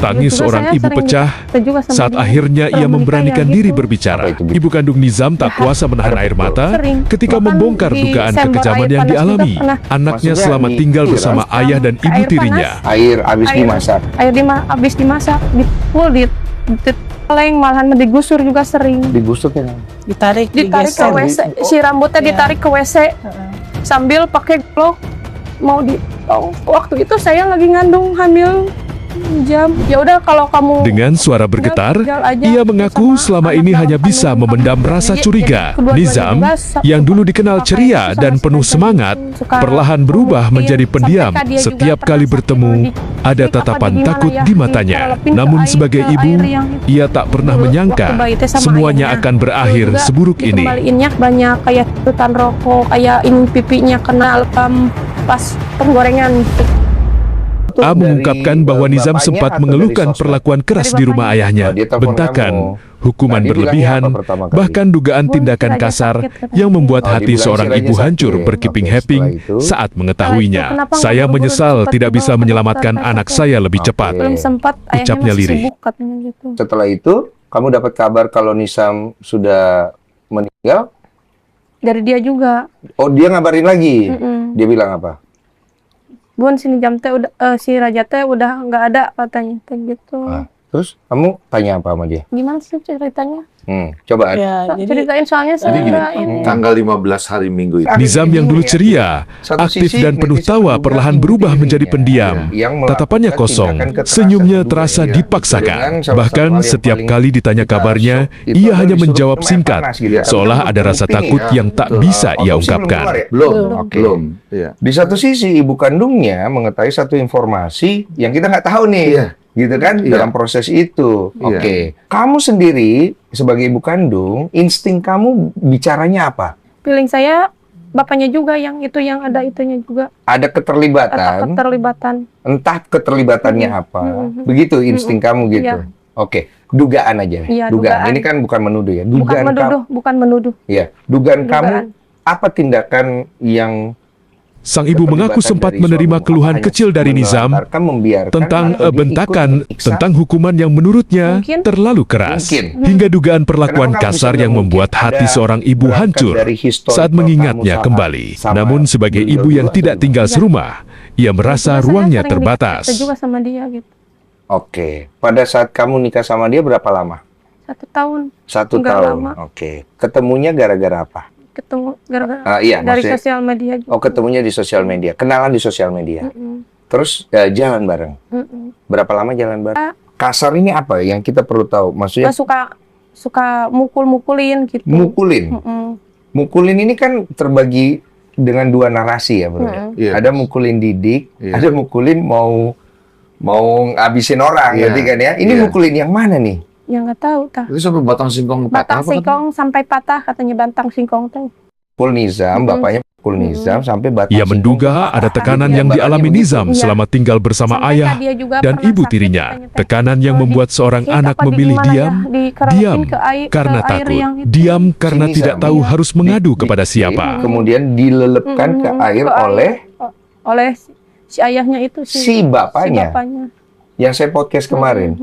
Tangis juga seorang saya ibu sering pecah juga sama saat dia. akhirnya ia Menikah memberanikan ya diri gitu. berbicara. Apa itu, Bu? Ibu kandung Nizam tak kuasa menahan air mata Sering. ketika Bahkan membongkar di dugaan sembor kekejaman air yang panas juga dialami. pernah. Anaknya Maksudnya selama tinggal disiram? bersama ayah dan Ke ibu air tirinya. Air habis dimasak. Air habis dimasak, ditoleng, malahan digusur juga sering. Digusur kan? Ditarik Ditarik ke digeser. WC, si rambutnya Iya. ditarik ke WC sambil pakai glove mau waktu itu saya lagi ngandung hamil jam. Ya udah kalau kamu Dengan suara bergetar, tinggal aja ia mengaku sama selama anak ini dalam hanya bisa kandungan memendam kamu. rasa Jadi curiga. kedua-duanya Nizam, juga yang dulu pakai dikenal itu ceria sama dan sekali penuh semangat, suka perlahan berubah ngumpetin, menjadi pendiam. sampai dia juga Setiap pernah kali sakit bertemu, di- ada di- apa, tatapan di gimana takut ya, di matanya. ditelepin ke Namun air- sebagai ke ibu, air yang itu. ia tak pernah Dulu menyangka waktu bayi teh sama semuanya ayahnya. akan berakhir Dulu juga seburuk ini. dikembaliinnya banyak kayak tutan rokok, kayak ini pipinya kena pas penggorengan gitu. A mengungkapkan bahwa Nizam bapaknya sempat atau mengeluhkan dari sosmed? perlakuan keras Dari di rumah bapaknya. ayahnya, Oh, dia telepon bentakan, kamu. hukuman Nah, dia berlebihan, bilangnya apa pertama kali? bahkan dugaan Bu, tindakan Raja kasar sakit katanya. yang membuat Oh, hati dibilang seorang si Raja ibu hancur sakit. berkeping-heping Oke, setelah itu? saat mengetahuinya. Kenapa nggak Saya buru-buru menyesal cepat tidak dibawa bisa ke menyelamatkan dokter, anak katanya. saya lebih Oke. cepat. Belum sempat, ayahnya Ucapnya masih lirih. sibuk katanya gitu. Setelah itu, kamu dapat kabar kalau Nizam sudah meninggal? Dari dia juga. Oh, dia ngabarin lagi. Mm-mm. Dia bilang apa? Bun, sini jam teh udah si Raja teh udah nggak ada katanya teh gitu. Ah. Terus kamu tanya apa sama dia? Gimana sih ceritanya? Coba. Ya, jadi Ceritain soalnya saya Jadi gini, nggak ini. tanggal 15 hari Minggu itu. Nizam yang dulu ceria, Satu aktif sisi, dan penuh netizen tawa menduga perlahan ibu berubah tirinya menjadi pendiam. yang melakukan Tatapannya kosong, tindakan kekerasan senyumnya kedua, terasa iya. dipaksakan. Dengan salah satu Bahkan hal yang setiap paling kali ditanya kita kabarnya, shock, itu ia adalah hanya disuruh menjawab minum air singkat, panas gitu ya. seolah Tapi ada kan rasa penting takut ya. yang tak Betul. bisa ia Otopsi belum ungkapkan. keluar ya? Belum, Oke. belum. Iya. Di satu sisi ibu kandungnya mengetahui satu informasi yang kita nggak tahu nih, Iya. gitu kan? Iya. Dalam proses itu, Iya. oke. Kamu sendiri sebagai ibu kandung, insting kamu bicaranya apa? Feeling saya bapaknya juga yang itu yang ada itunya juga Ada atau keterlibatan, keterlibatan. entah keterlibatannya apa, begitu insting kamu gitu. Iya. Oke, dugaan aja. Iya, dugaan. dugaan. Ini kan bukan menuduh ya. Bukan Dugaan kamu. menuduh, bukan menuduh. Iya, dugaan kamu Dugaan. apa tindakan yang Sang ibu mengaku sempat menerima keluhan kecil dari Nizam tentang bentakan, tentang hukuman yang menurutnya Mungkin. terlalu keras, Mungkin. hingga dugaan perlakuan Kenapa kamu kasar bisa yang mungkin? membuat hati Ada seorang ibu berangkat hancur dari historical saat mengingatnya kamu kembali. sama Namun sebagai beliau ibu yang dulu tidak atau tinggal Iya. serumah, ia merasa Juga saya ruangnya sering terbatas. dikata juga sama dia gitu. Oke, pada saat kamu nikah sama dia berapa lama? 1 tahun 1 Nggak tahun. lama. Oke, ketemunya gara-gara apa? ketemu gara-gara Iya, dari maksudnya- sosial media juga. Oh, ketemunya di sosial media, kenalan di sosial media. Mm-mm. Terus jalan bareng. Mm-mm. Berapa lama jalan bareng? Kasar ini apa yang kita perlu tahu? Maksudnya Nggak suka mukul-mukulin gitu. mukulin. Mm-mm. Mukulin ini kan terbagi dengan 2 narasi ya, Bro. Mm-mm. Iya. Ada mukulin didik, Iya. ada mukulin mau ngabisin orang, Iya. ngerti kan ya? Ini Iya. mukulin yang mana nih? Ya nggak tahu tah. Itu sampai batang singkong patah Batang apa kan? singkong sampai patah katanya batang singkong teh. Pukul Nizam, bapaknya pukul Nizam sampai batang Ia singkong menduga patah. ada tekanan Iya, yang Gambarannya dialami begitu. Nizam Iya. selama tinggal bersama Sampai ayah dia juga dan pernah ibu sakit tirinya. katanya teh. Tekanan yang Oh, membuat seorang Di- anak apa, di memilih gimana ya? diam, Dikerapin diam ke air, karena ke air takut, yang itu. diam karena Si tidak Nizam. tahu Iya. harus mengadu kepada Di- siapa. Kemudian dilelepkan ke air Ke oleh oleh si ayahnya itu si bapaknya. si bapaknya. Yang saya podcast kemarin.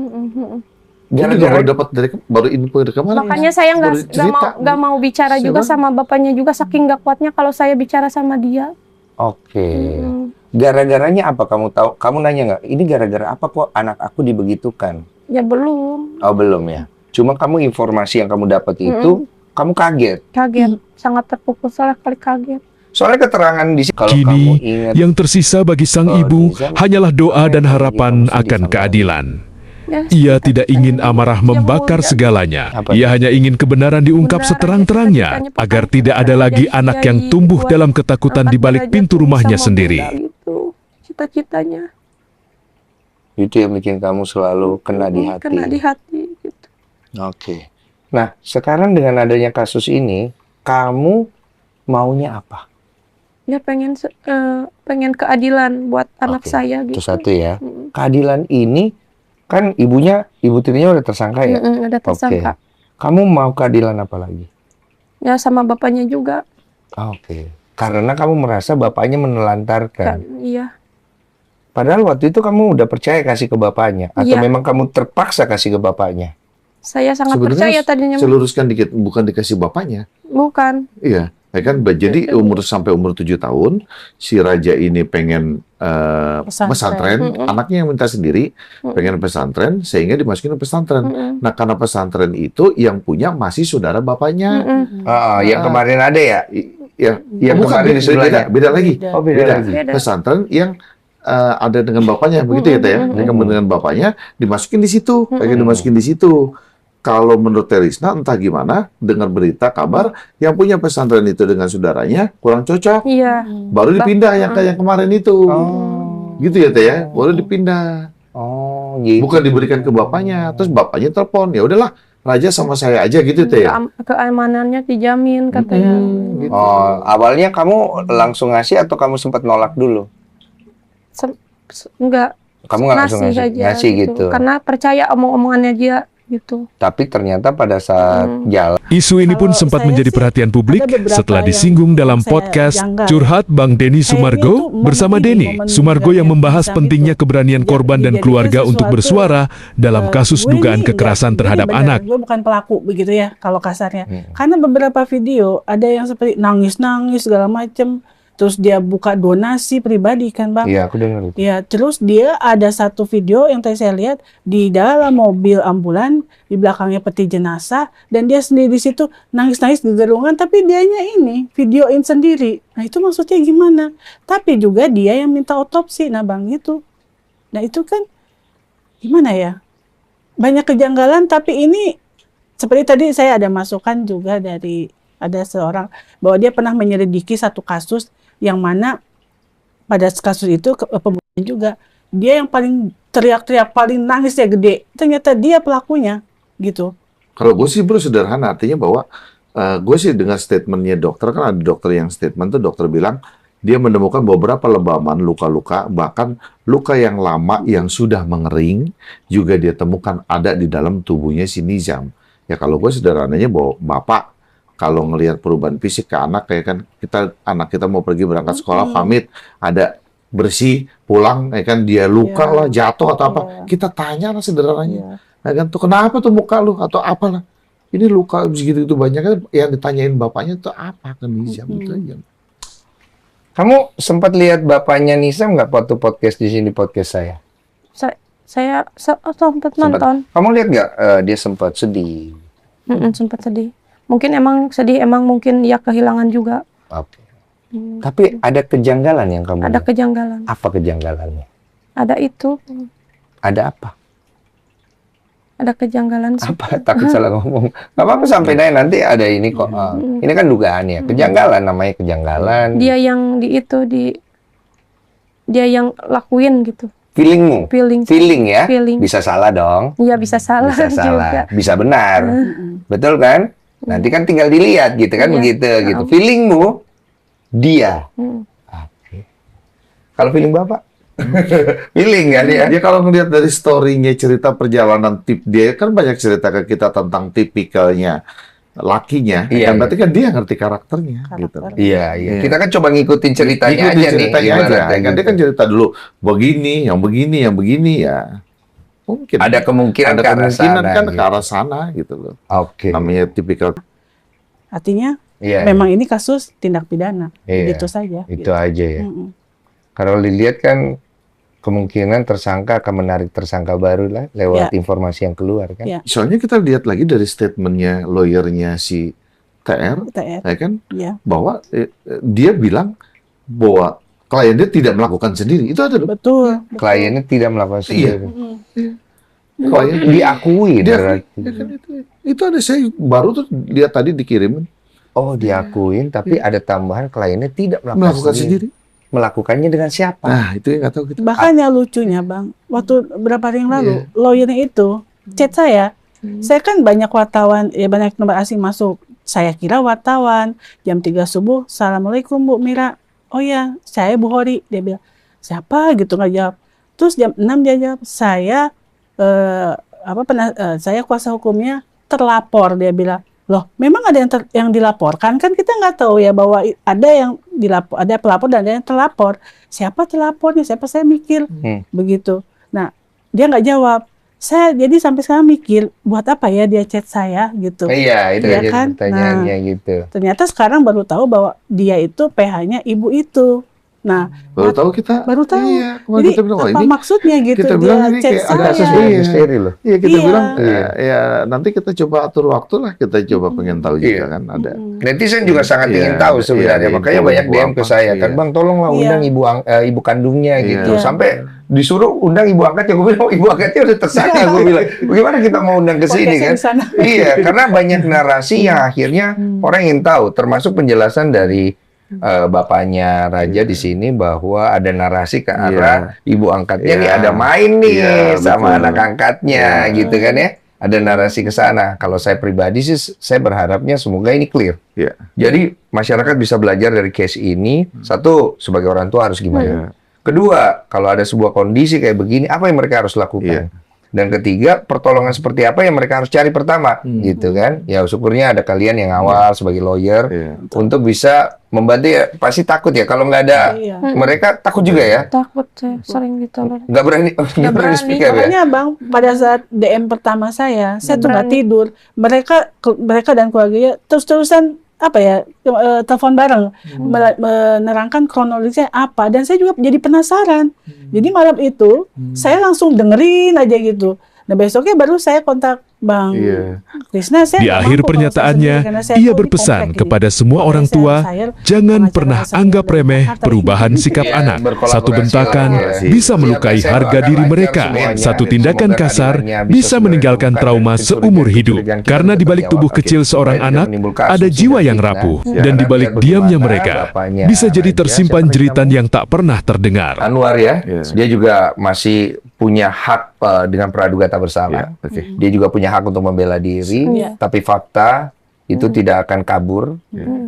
Ini juga Gara-gara baru dapat baru info dari kemarin. Makanya saya Baru cerita. nggak mau bicara juga Siapa? sama bapaknya juga saking nggak kuatnya kalau saya bicara sama dia. Oke. Mm. Gara-garanya apa kamu tahu? Kamu nanya nggak? Ini gara-gara apa kok anak aku dibegitukan? Ya belum, Oh, belum ya. Cuma kamu informasi yang kamu dapat itu kamu kaget. kaget, sangat terpukul salah kali kaget. Soalnya keterangan di sini kalau Kini, kamu ingat yang tersisa bagi sang Oh, ibu Nizam, hanyalah doa dan lagi harapan kamu sedih akan sama keadilan. Ya, Ia tidak ingin amarah Dia membakar mau- segalanya. Apa? Ia hanya ingin kebenaran diungkap Kebenaran, seterang-terangnya cita-citanya agar pokoknya tidak ada lagi jadi anak yang kiai, tumbuh buat dalam ketakutan di balik angkat pintu derajat rumahnya bisa sendiri. memuda gitu, cita-citanya. itu yang bikin kamu selalu kena di hati. Kena di hati gitu. Oke. Nah, sekarang dengan adanya kasus ini, kamu maunya apa? Ya pengen keadilan buat anak Oke, saya gitu. Itu satu ya. Mm. Keadilan ini kan ibu tirinya udah tersangka ya. Mm-mm, ada tersangka. Kamu mau keadilan apa lagi? Ya sama bapaknya juga. Oke. Karena kamu merasa bapaknya menelantarkan. Iya. Padahal waktu itu kamu udah percaya kasih ke bapaknya, atau Iya. memang kamu terpaksa kasih ke bapaknya? Saya sangat Sebenarnya percaya tadinya. saya luruskan dikit, bukan dikasih bapaknya. Bukan. Iya, ya kan. Jadi sampai umur 7 tahun, si raja ini pengen pesantren, anaknya yang minta sendiri, pengen pesantren, sehingga dimasukin ke pesantren. Nah, karena pesantren itu yang punya masih saudara bapaknya. Yang kemarin ada ya? Yang Bukan, kemarin di sebelahnya. beda lagi. Oh, beda lagi. Beda. Pesantren yang ada dengan bapaknya, begitu ya, Teh ya? Dengan bapaknya dimasukin di situ, pengen dimasukin di situ. Kalau menurut Terisna, entah gimana, dengar berita, kabar, yang punya pesantren itu dengan saudaranya kurang cocok. Iya. Baru dipindah yang kayak kemarin itu. Oh. Gitu ya, Teh ya? Baru dipindah. Oh, gitu. Bukan diberikan ke bapaknya. Terus bapaknya telepon, ya udahlah, raja sama saya aja gitu, Teh ya? Keamanannya dijamin katanya. Gitu. Oh, awalnya kamu langsung ngasih atau kamu sempat nolak dulu? Enggak. Kamu nggak langsung ngasih gitu. Karena percaya omong-omongannya dia gitu. Tapi ternyata pada saat jalan, Isu ini pun Kalau sempat saya menjadi sih, perhatian publik ada beberapa setelah yang disinggung dalam saya podcast janggal. Curhat Bang Denny Kayaknya Sumargo itu momen bersama ini, Denny. momen Sumargo yang yang membahas Nizam pentingnya itu. keberanian korban dan Dijadikan keluarga untuk sesuatu, bersuara dalam kasus gue dugaan ini kekerasan enggak, terhadap ini benar, anak. gue bukan pelaku begitu ya kalau kasarnya. Karena beberapa video ada yang seperti nangis-nangis segala macam. Terus dia buka donasi pribadi kan Bang. iya aku dengar itu. Ya, terus dia ada satu video yang tadi saya lihat di dalam mobil ambulan, di belakangnya peti jenazah, dan dia sendiri di situ nangis-nangis di gerungan, tapi dianya ini videoin sendiri. Nah itu maksudnya gimana? Tapi juga dia yang minta otopsi, nah Bang itu. Nah itu kan gimana ya? Banyak kejanggalan, tapi ini seperti tadi saya ada masukan juga dari ada seorang bahwa dia pernah menyelidiki satu kasus yang mana pada kasus itu pembunuhan juga dia yang paling teriak-teriak paling nangisnya gede, ternyata dia pelakunya gitu. Kalau gue sih bro sederhana, artinya bahwa gue sih dengar statementnya dokter, kan ada dokter yang statement tuh dokter bilang dia menemukan beberapa lebaman luka-luka, bahkan luka yang lama yang sudah mengering juga dia temukan ada di dalam tubuhnya si Nizam. Ya kalau gue sederhananya bahwa bapak kalau ngelihat perubahan fisik ke anak, kayak kan anak kita mau pergi berangkat sekolah, pamit, ada bersih, pulang, ya kan dia luka lah, jatuh atau apa, kita tanya lah sederhananya, ya kan tuh kenapa tuh muka lu atau apalah, ini luka segitu itu banyak kan, yang ditanyain bapaknya tuh apa kan Nizam itu aja. Kamu sempat lihat bapaknya Nizam nggak waktu podcast di sini podcast saya? Saya sempat nonton. Kamu lihat nggak dia sempat sedih? Sempat sedih. Mungkin emang sedih, emang mungkin dia kehilangan juga. Oke. Tapi ada kejanggalan yang kamu Ada lihat? kejanggalan. Apa kejanggalannya? Ada itu. Ada apa? Ada kejanggalan sih. Apa? Takut salah ngomong. Gak apa-apa sampai nanti ada ini kok. Ini kan dugaan ya. Kejanggalan namanya kejanggalan. Dia yang dia yang lakuin gitu. Feelingmu. Feeling ya. Feeling. Bisa salah dong. Iya bisa salah Bisa salah. juga. Bisa benar. Betul kan? Nanti kan tinggal dilihat gitu kan, Iya. begitu gitu. Feelingmu dia. Oke. Kalau feeling Bapak? Feeling kan ya? Dia kalau ngelihat dari story-nya cerita perjalanan dia kan banyak cerita ke kita tentang tipikalnya lakinya, Iya, kan berarti kan dia ngerti karakternya gitu. Iya, iya. Iya. Kita kan coba ngikutin ceritanya Ikutin aja ceritanya nih. aja. ibaratnya Kan dia gitu. kan cerita dulu begini, yang begini ya. Mungkin Ada kemungkinan ada ke arah kemungkinan sana, kan gitu. ke arah sana gitu loh. Oke. Namanya tipikal. Artinya Iya. memang ini kasus tindak pidana, Iya. gitu saja. Itu aja ya. Mm-mm. Kalau dilihat kan kemungkinan tersangka akan menarik tersangka baru lah lewat informasi yang keluar kan. Ya. Soalnya kita lihat lagi dari statementnya lawyernya si TR, TR. ya kan, Ya. bahwa dia bilang bahwa kliennya tidak melakukan sendiri. Itu ada loh. Betul. Kliennya tidak melakukan Iya. sendiri. Klien Diakui dia berarti. ya kan, itu ada saya baru tuh lihat tadi dikirim Oh, diakuin tapi ada tambahan kliennya tidak melakukan sendiri. Melakukannya dengan siapa? Nah, itu yang nggak tahu kita. Bahkan yang lucunya Bang, waktu beberapa hari yang lalu, lawyernya itu chat saya. Saya kan banyak wartawan, ya banyak nomor asing masuk. Saya kira wartawan, jam 3 subuh, Assalamualaikum Bu Mira. Oh ya, saya Bu Hori. Dia bilang, siapa gitu nggak jawab. Terus jam 6 dia jawab, saya saya kuasa hukumnya terlapor. Dia bilang, Loh, memang ada yang dilaporkan, kan kita nggak tahu ya bahwa ada yang ada pelapor dan ada yang terlapor. Siapa terlapornya? Siapa, saya mikir begitu. Nah, dia nggak jawab. Saya jadi sampai sekarang mikir, buat apa ya dia chat saya gitu. Iya, itu Iya aja kan? pertanyaannya gitu. Ternyata sekarang baru tahu bahwa dia itu PH-nya ibu itu. Nah, Baru tahu kita. baru tahu. Iya, kemarin Jadi kita bilang, "Wah, apa ini maksudnya gitu kita dia bilang ini chat kayak ada saya? kasus banyak Misteri loh. Iya, kita Iya. bilang ya nanti kita coba atur waktu lah, kita coba pengen tahu juga Iya. kan ada. Netizen juga sangat Iya, ingin tahu sebenarnya, iya, makanya info banyak DM ke apa, saya iya. kan, Bang tolonglah Iya. undang ibu kandungnya Iya. gitu, Iya. sampai disuruh undang ibu angkatnya. Gue bilang, ibu angkatnya udah tersangka. Gue bilang, bagaimana kita mau undang ke sini Podcastnya kan? di sana. Iya, karena banyak narasi yang akhirnya orang ingin tahu, termasuk penjelasan dari bapaknya Raja di sini bahwa ada narasi ke arah ibu angkatnya Iya. nih ada main nih Iya, sama betul. anak angkatnya Iya. gitu kan ya. Ada narasi ke sana. Kalau saya pribadi sih saya berharapnya semoga ini clear. Iya. Jadi masyarakat bisa belajar dari case ini. Satu, sebagai orang tua harus gimana? Iya. Kedua, kalau ada sebuah kondisi kayak begini, apa yang mereka harus lakukan? Iya. Dan ketiga, pertolongan seperti apa yang mereka harus cari pertama, gitu kan? Ya syukurnya ada kalian yang awal sebagai lawyer Iya. untuk bisa membantu ya. Pasti takut ya kalau nggak ada Iya. mereka takut juga ya, Takut saya sering ditolong. nggak berani berani. speak up ya. Makanya Bang, pada saat DM pertama saya tuh nggak Berani. tidur. Mereka dan keluarganya terus-terusan apa ya, telepon bareng, menerangkan kronologisnya apa, dan saya juga jadi penasaran. Jadi malam itu saya langsung dengerin aja gitu. Nah besoknya baru saya kontak Bang Iya. Krisna. Saya Di nggak akhir mampu kalau saya pernyataannya, sendiri, karena saya ia tahu ini berpesan komplek ini. kepada semua Makanya orang saya tua, hire jangan pengacara pernah senior anggap dari remeh Jakarta. perubahan sikap Iya, anak. berkolaborasi Satu bentakan lah, ya. bisa Siap, melukai saya harga doakan diri lancar mereka. semuanya. Satu tindakan Semoga kasar keadilannya bisa segera meninggalkan ditemukan, trauma dan seumur hidup. kecurigaan kita Karena di tetap balik jawab. tubuh Oke. kecil seorang Supaya anak, tidak menimbulkan ada asumsi jiwa dan yang fitnah. rapuh. Ya, Dan di karena balik biar diamnya bagaimana mereka, bapaknya bisa jadi Raja, tersimpan siapa jeritan namanya? yang tak pernah terdengar. Anwar ya, Iya. dia juga masih punya hak dengan praduga tak bersalah. Iya, oke. Dia juga punya hak untuk membela diri, Iya. tapi fakta itu tidak akan kabur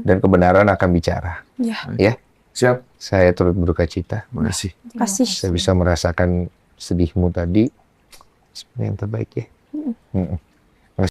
dan kebenaran akan bicara. Ya, Ya, Siap. saya turut berduka cita. Makasih. kasih. Saya bisa merasakan sedihmu tadi. Sebenarnya yang terbaik ya.